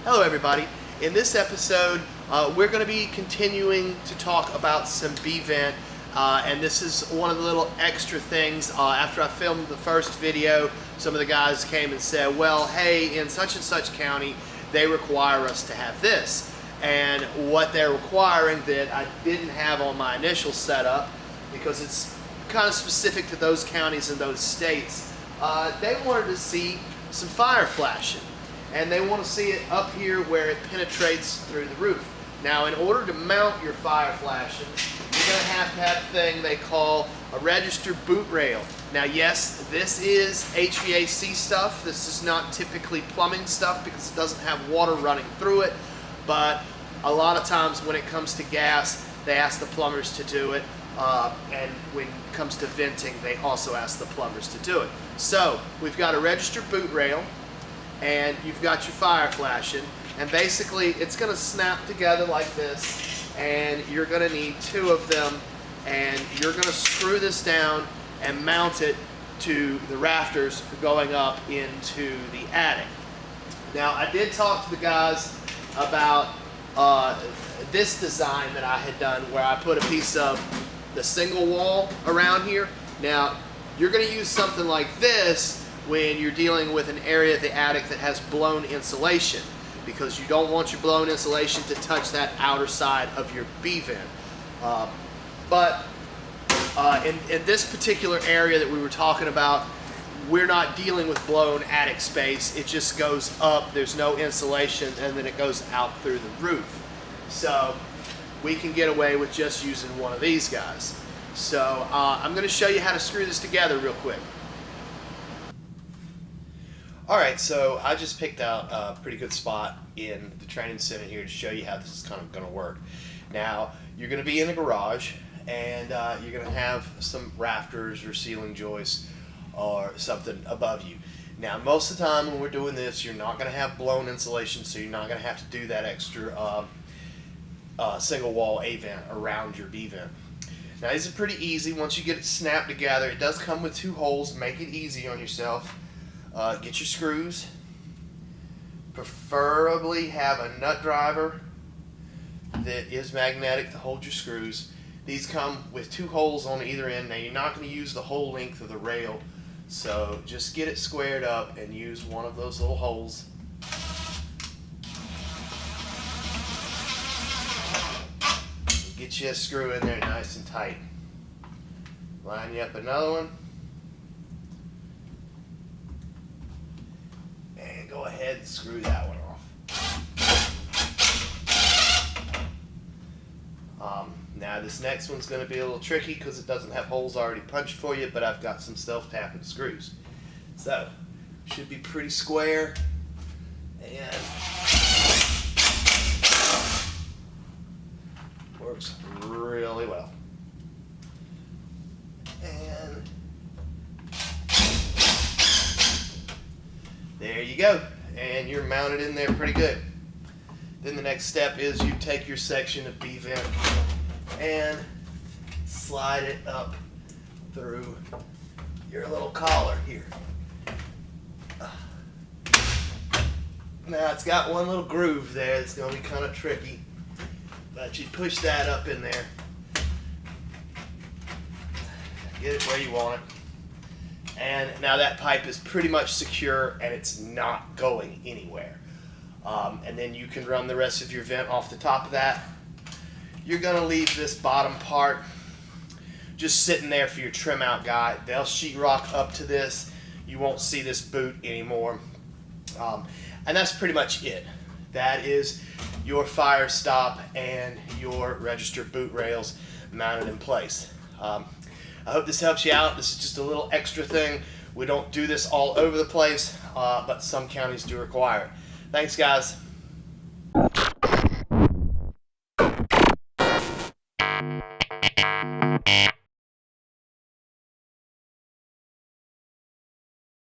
Hello everybody. In this episode, we're going to be continuing to talk about some B-Vent, and this is one of the little extra things. After I filmed the first video, some of the guys came and said, well, hey, in such and such county, they require us to have this. And what they're requiring that I didn't have on my initial setup, because it's kind of specific to those counties and those states, they wanted to see some fire flashing. And they want to see it up here where it penetrates through the roof. Now, in order to mount your fire flashing, you're going to have a thing they call a register boot rail. Now, yes, this is HVAC stuff. This is not typically plumbing stuff because it doesn't have water running through it. But a lot of times when it comes to gas, they ask the plumbers to do it. And when it comes to venting, they also ask the plumbers to do it. So, we've got a register boot rail, and you've got your fire flashing, and basically it's going to snap together like this, and you're going to need two of them, and you're going to screw this down and mount it to the rafters going up into the attic. Now, I did talk to the guys about this design that I had done where I put a piece of the single wall around here. Now, you're going to use something like this when you're dealing with an area of the attic that has blown insulation, because you don't want your blown insulation to touch that outer side of your B-vent. But in this particular area that we were talking about, we're not dealing with blown attic space. It just goes up, there's no insulation, and then it goes out through the roof. So we can get away with just using one of these guys. So I'm going to show you how to screw this together real quick. Alright, so I just picked out a pretty good spot in the training center here to show you how this is kind of going to work. Now, you're going to be in a garage, and you're going to have some rafters or ceiling joists or something above you. Now, most of the time when we're doing this, you're not going to have blown insulation, so you're not going to have to do that extra single wall A-vent around your B-vent. Now, these are pretty easy once you get it snapped together. It does come with two holes. Make it easy on yourself. Get your screws. Preferably have a nut driver that is magnetic to hold your screws. These come with two holes on either end. Now, you're not going to use the whole length of the rail, so just get it squared up and use one of those little holes. Get you a screw in there nice and tight. Line you up another one. And go ahead and screw that one off. Now this next one's going to be a little tricky because it doesn't have holes already punched for you, but I've got some self-tapping screws. So, should be pretty square, and works really well. And there you go. And you're mounted in there pretty good. Then the next step is you take your section of B-vent and slide it up through your little collar here. Now it's got one little groove there that's going to be kind of tricky, but you push that up in there, get it where you want it, and now that pipe is pretty much secure and it's not going anywhere. And then you can run the rest of your vent off the top of that. You're going to leave this bottom part just sitting there for your trim out guy. They'll sheetrock up to this. You won't see this boot anymore. And that's pretty much it. That is your fire stop and your register boot rails mounted in place. I hope this helps you out. This is just a little extra thing. We don't do this all over the place, but some counties do require it. Thanks, guys.